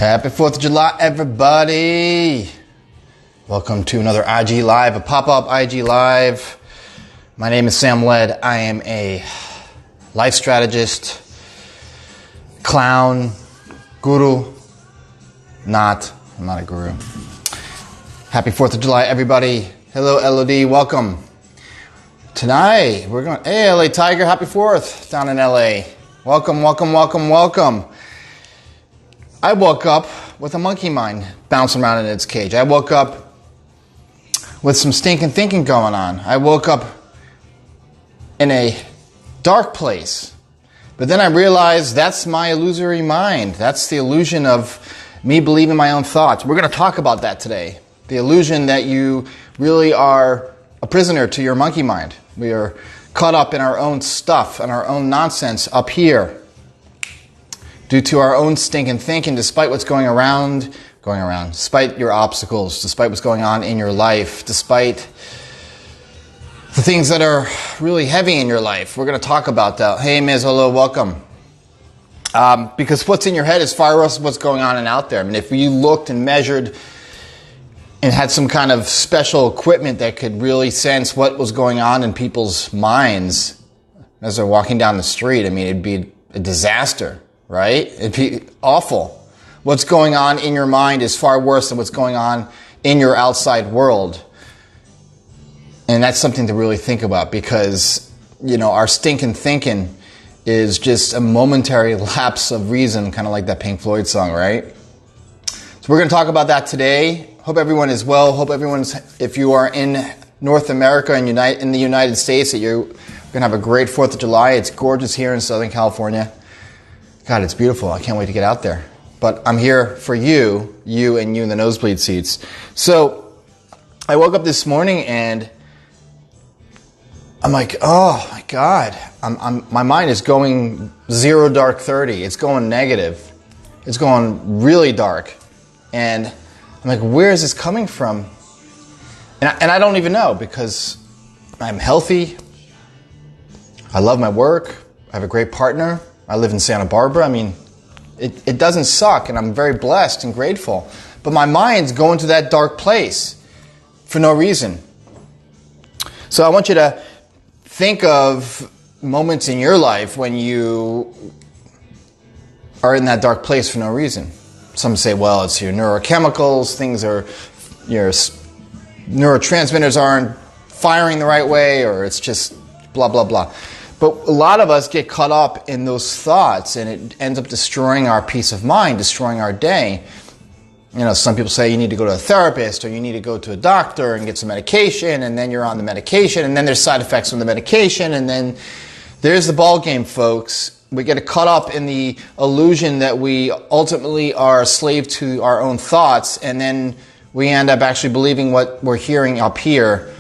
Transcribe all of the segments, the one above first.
Happy 4th of July, everybody. Welcome to another IG Live, a pop-up IG Live. My name is Sam Led. I am a life strategist, clown, guru. I'm not a guru. Happy 4th of July, everybody. Hello, LOD. Welcome. Tonight, we're going, hey, LA Tiger, happy 4th down in LA. Welcome, welcome, welcome, welcome. I woke up with a monkey mind bouncing around in its cage. I woke up with some stinking thinking going on. I woke up in a dark place. But then I realized that's my illusory mind. That's the illusion of me believing my own thoughts. We're going to talk about that today. The illusion that you really are a prisoner to your monkey mind. We are caught up in our own stuff and our own nonsense up here, due to our own stinking thinking, despite what's going around, despite your obstacles, despite what's going on in your life, despite the things that are really heavy in your life. We're going to talk about that. Hey, Miz, hello, welcome. Because what's in your head is far worse than what's going on and out there. I mean, if you looked and measured and had some kind of special equipment that could really sense what was going on in people's minds as they're walking down the street, I mean, it'd be a disaster. Right? It'd be awful. What's going on in your mind is far worse than what's going on in your outside world. And that's something to really think about because, you know, our stinking thinking is just a momentary lapse of reason, kind of like that Pink Floyd song, right? So we're going to talk about that today. Hope everyone is well. Hope everyone's, if you are in North America and in the United States, that you're going to have a great 4th of July. It's gorgeous here in Southern California. God, it's beautiful. I can't wait to get out there. But I'm here for you in the nosebleed seats. So I woke up this morning and I'm like, oh my God, my mind is going 0 dark 30. It's going negative. It's going really dark. And I'm like, where is this coming from? And I don't even know because I'm healthy. I love my work. I have a great partner. I live in Santa Barbara. I mean, it doesn't suck, and I'm very blessed and grateful. But my mind's going to that dark place for no reason. So I want you to think of moments in your life when you are in that dark place for no reason. Some say, well, it's your neurochemicals, your neurotransmitters aren't firing the right way, or it's just blah, blah, blah. But a lot of us get caught up in those thoughts, and it ends up destroying our peace of mind, destroying our day. You know, some people say you need to go to a therapist or you need to go to a doctor and get some medication, and then you're on the medication, and then there's side effects from the medication, and then there's the ball game, folks. We get caught up in the illusion that we ultimately are a slave to our own thoughts, and then we end up actually believing what we're hearing up here.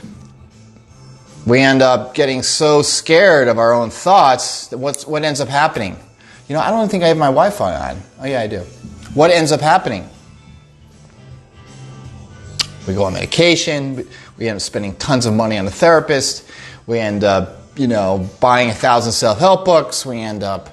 We end up getting so scared of our own thoughts that what ends up happening? You know, I don't think I have my Wi-Fi on. Oh yeah, I do. What ends up happening? We go on medication. We end up spending tons of money on a therapist. We end up, buying 1,000 self-help books. We end up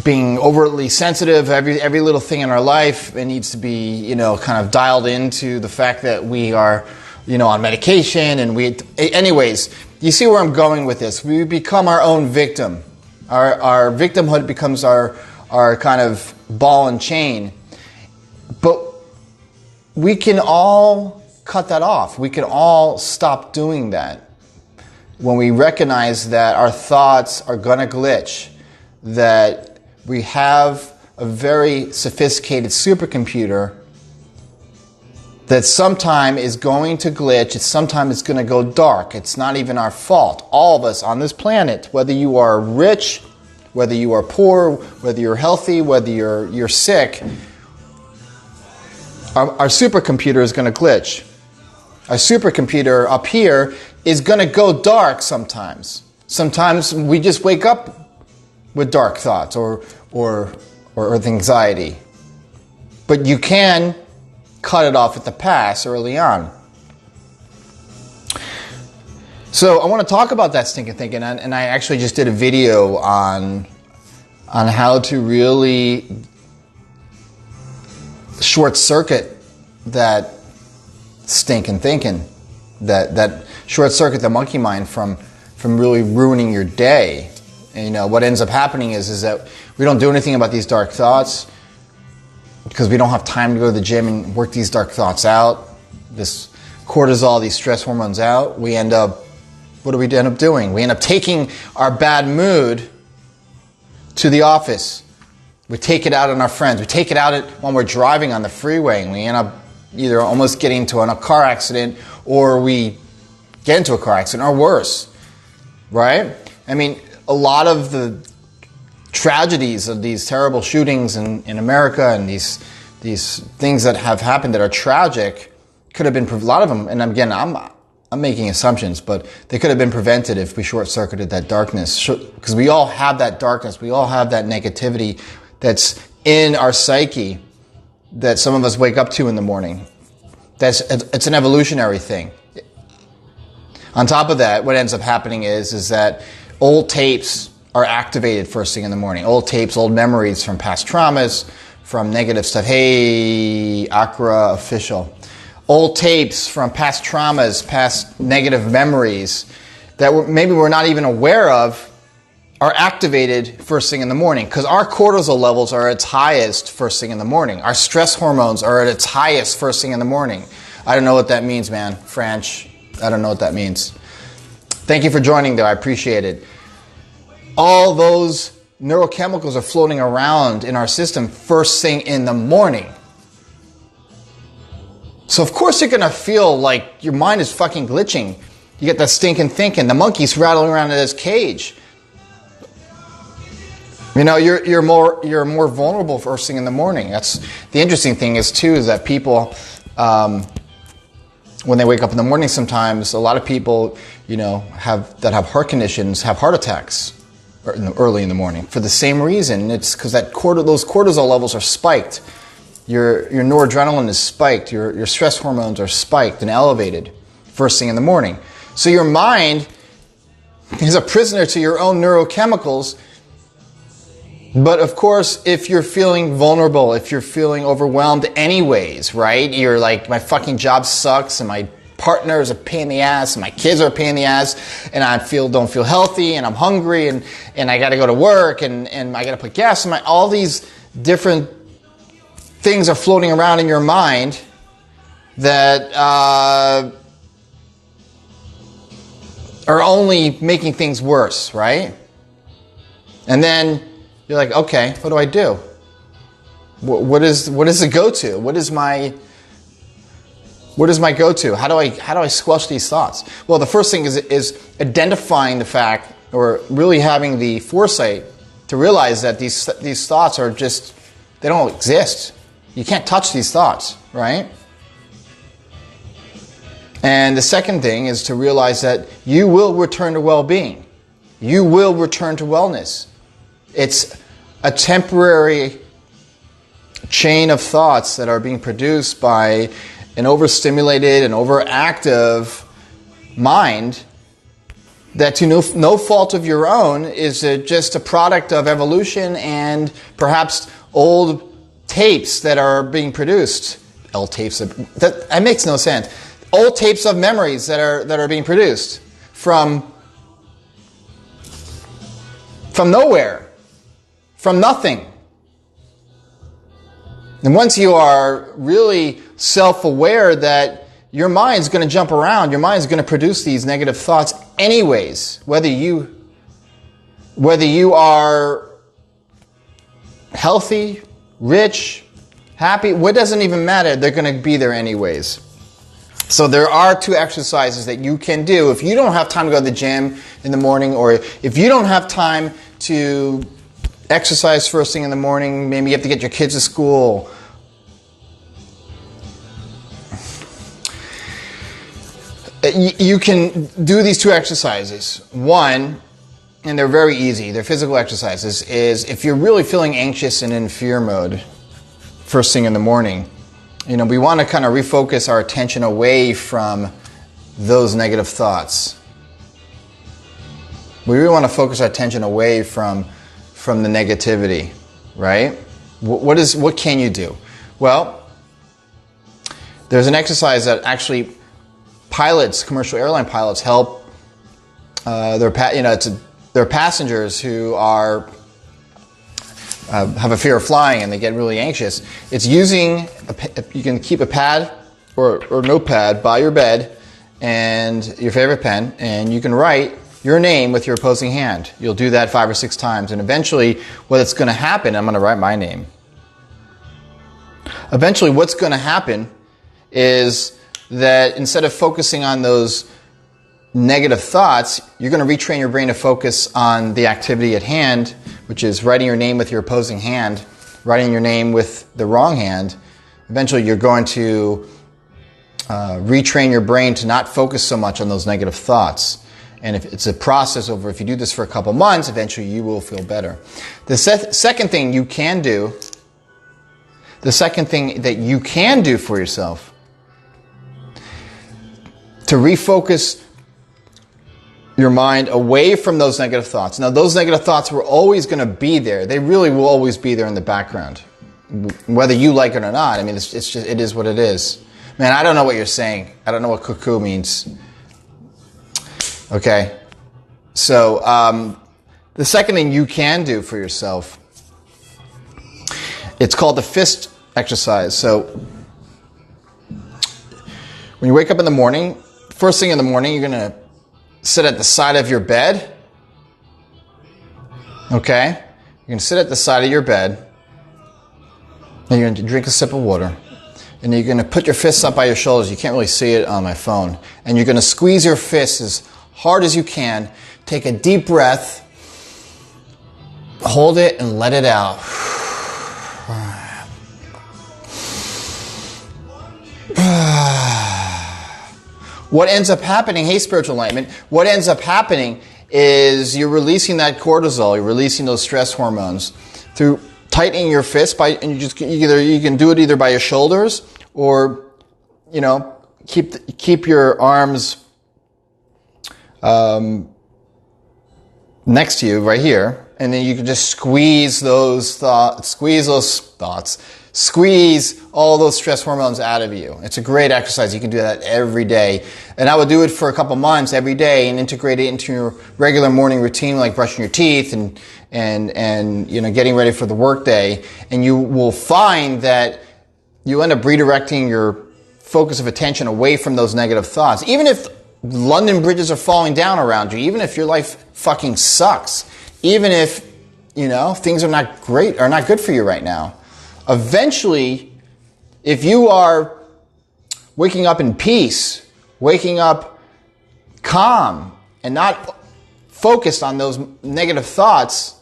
being overtly sensitive. Every little thing in our life, it needs to be, kind of dialed into the fact that we are, on medication, and anyways, you see where I'm going with this. We become our own victim. Our victimhood becomes our kind of ball and chain. But we can all cut that off. We can all stop doing that when we recognize that our thoughts are going to glitch, that we have a very sophisticated supercomputer that sometime is going to glitch, sometime it's going to go dark. It's not even our fault. All of us on this planet, whether you are rich, whether you are poor, whether you're healthy, whether you're sick, our supercomputer is going to glitch. Our supercomputer up here is going to go dark sometimes. Sometimes we just wake up with dark thoughts or anxiety. But you can cut it off at the pass early on. So I want to talk about that stinking thinking, and I actually just did a video on on how to really short circuit that stinking thinking, that short circuit the monkey mind from really ruining your day. And what ends up happening is that we don't do anything about these dark thoughts because we don't have time to go to the gym and work these dark thoughts out. This cortisol, these stress hormones out. What do we end up doing? We end up taking our bad mood to the office. We take it out on our friends. We take it out when we're driving on the freeway, and we end up either almost getting into a car accident, or we get into a car accident, or worse, right? I mean, a lot of the tragedies of these terrible shootings in America and these things that have happened that are tragic could have been, a lot of them, and again, I'm making assumptions, but they could have been prevented if we short-circuited that darkness. Because we all have that darkness, we all have that negativity that's in our psyche that some of us wake up to in the morning. It's an evolutionary thing. On top of that, what ends up happening is that old tapes are activated first thing in the morning. Old tapes, old memories from past traumas, from negative stuff. Hey, Accra official. Old tapes from past traumas, past negative memories that maybe we're not even aware of are activated first thing in the morning, because our cortisol levels are at its highest first thing in the morning. Our stress hormones are at its highest first thing in the morning. I don't know what that means, man. French. I don't know what that means. Thank you for joining, though. I appreciate it. All those neurochemicals are floating around in our system first thing in the morning. So of course you're going to feel like your mind is fucking glitching. You get that stinking thinking. The monkey's rattling around in his cage. You're more vulnerable first thing in the morning. That's the interesting thing is that people, when they wake up in the morning, sometimes a lot of people, that have heart conditions have heart attacks early in the morning for the same reason. It's because those cortisol levels are spiked. Your noradrenaline is spiked. Your stress hormones are spiked and elevated first thing in the morning. So your mind is a prisoner to your own neurochemicals. But of course, if you're feeling vulnerable, if you're feeling overwhelmed anyways, right? You're like, my fucking job sucks, and my partner is a pain in the ass, and my kids are a pain in the ass, and I don't feel healthy, and I'm hungry, and I got to go to work, and I got to put gas in all these different things are floating around in your mind that are only making things worse, right? And then you're like, okay, what do I do? What is the go-to? What is my go-to? How do I squelch these thoughts? Well, the first thing is identifying the fact, or really having the foresight to realize that these thoughts are just, they don't exist. You can't touch these thoughts, right? And the second thing is to realize that you will return to well-being. You will return to wellness. It's a temporary chain of thoughts that are being produced by an overstimulated and overactive mind that, to no fault of your own, is just a product of evolution and perhaps old tapes that are being produced. Old tapes, that makes no sense. Old tapes of memories that are being produced from nowhere, from nothing. And once you are really self-aware that your mind's going to jump around, your mind's going to produce these negative thoughts anyways, whether you are healthy, rich, happy, what doesn't even matter, they're going to be there anyways. So there are 2 exercises that you can do if you don't have time to go to the gym in the morning, or if you don't have time to exercise first thing in the morning, maybe you have to get your kids to school. You can do these 2 exercises. One, and they're very easy, they're physical exercises, is if you're really feeling anxious and in fear mode first thing in the morning, we want to kind of refocus our attention away from those negative thoughts. We really want to focus our attention away from from the negativity, right? What can you do? Well, there's an exercise that actually pilots, commercial airline pilots, help their passengers who are have a fear of flying and they get really anxious. It's using you can keep a pad or notepad by your bed and your favorite pen, and you can write your name with your opposing hand. You'll do that 5 or 6 times, and eventually what's going to happen, I'm going to write my name. Eventually what's going to happen is that instead of focusing on those negative thoughts, you're going to retrain your brain to focus on the activity at hand, which is writing your name with your opposing hand, writing your name with the wrong hand. Eventually you're going to retrain your brain to not focus so much on those negative thoughts. And if it's a process over, if you do this for a couple months, eventually you will feel better. The second thing you can do, the second thing that you can do for yourself to refocus your mind away from those negative thoughts. Now, those negative thoughts were always going to be there. They really will always be there in the background, whether you like it or not. I mean, it's just, it is what it is. Man, I don't know what you're saying. I don't know what cuckoo means. Okay. So, the second thing you can do for yourself, it's called the fist exercise. So, when you wake up in the morning, first thing in the morning, you're going to sit at the side of your bed. Okay? You're going to sit at the side of your bed, and you're going to drink a sip of water. And you're going to put your fists up by your shoulders. You can't really see it on my phone. And you're going to squeeze your fists as hard as you can. Take a deep breath. Hold it and let it out. What ends up happening, hey spiritual enlightenment, what ends up happening is you're releasing that cortisol, you're releasing those stress hormones through tightening your fist and you can do it either by your shoulders or, keep your arms next to you right here, and then you can just squeeze all those stress hormones out of you. It's a great exercise. You can do that every day. And I would do it for a couple months every day and integrate it into your regular morning routine, like brushing your teeth and getting ready for the workday. And you will find that you end up redirecting your focus of attention away from those negative thoughts. Even if London bridges are falling down around you, even if your life fucking sucks, even if, things are not great, are not good for you right now, eventually, if you are waking up in peace, waking up calm, and not focused on those negative thoughts,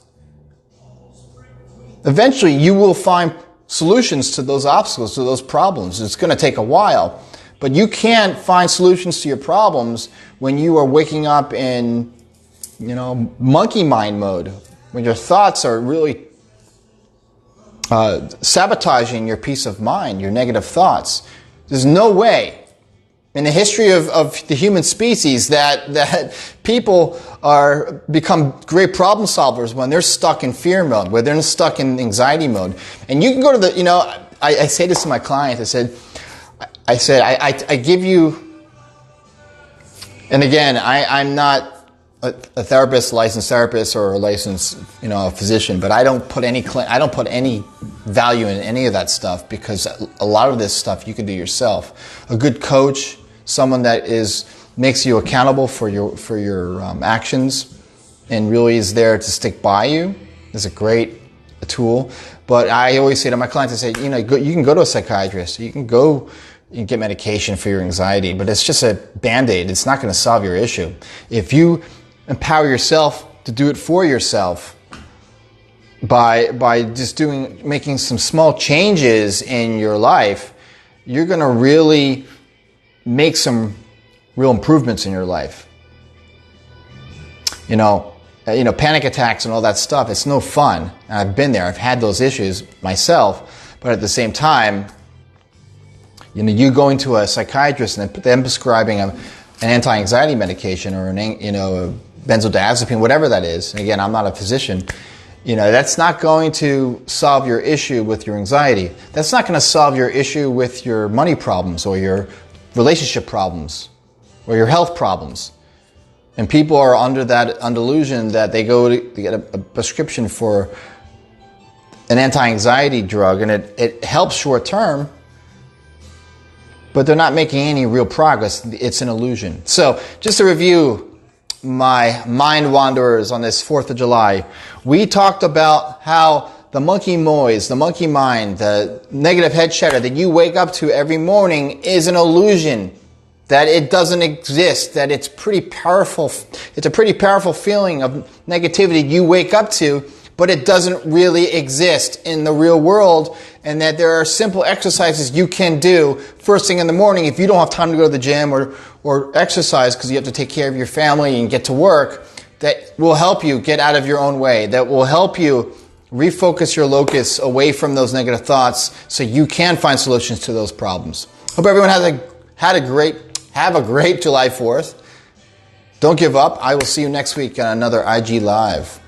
eventually you will find solutions to those obstacles, to those problems. It's going to take a while, but you can't find solutions to your problems when you are waking up in, monkey mind mode, when your thoughts are really sabotaging your peace of mind, your negative thoughts. There's no way in the history of the human species that people become great problem solvers when they're stuck in fear mode, when they're stuck in anxiety mode. And you can go to I say this to my clients, I give you, and again, I'm not a therapist, licensed therapist, or a licensed, physician, but I don't put any value in any of that stuff, because a lot of this stuff you can do yourself. A good coach, someone that makes you accountable for your actions and really is there to stick by you, is a great tool. But I always say to my clients, I say, you can go to a psychiatrist, you can get medication for your anxiety, but it's just a Band-Aid. It's not going to solve your issue. If you empower yourself to do it for yourself by just making some small changes in your life, you're going to really make some real improvements in your life. Panic attacks and all that stuff, it's no fun. I've been there. I've had those issues myself, but at the same time, you going to a psychiatrist and them prescribing an anti-anxiety medication or a benzodiazepine, whatever that is. And again, I'm not a physician. That's not going to solve your issue with your anxiety. That's not going to solve your issue with your money problems or your relationship problems or your health problems. And people are under that delusion that they go to get a prescription for an anti-anxiety drug, and it helps short term, but they're not making any real progress. It's an illusion. So just to review my mind wanderers on this 4th of July, we talked about how the monkey noise, the monkey mind, the negative head chatter that you wake up to every morning is an illusion, that it doesn't exist, that it's pretty powerful. It's a pretty powerful feeling of negativity you wake up to, but it doesn't really exist in the real world, and that there are simple exercises you can do first thing in the morning if you don't have time to go to the gym or exercise because you have to take care of your family and get to work, that will help you get out of your own way, that will help you refocus your locus away from those negative thoughts so you can find solutions to those problems. Hope everyone have a great July 4th. Don't give up. I will see you next week on another IG Live.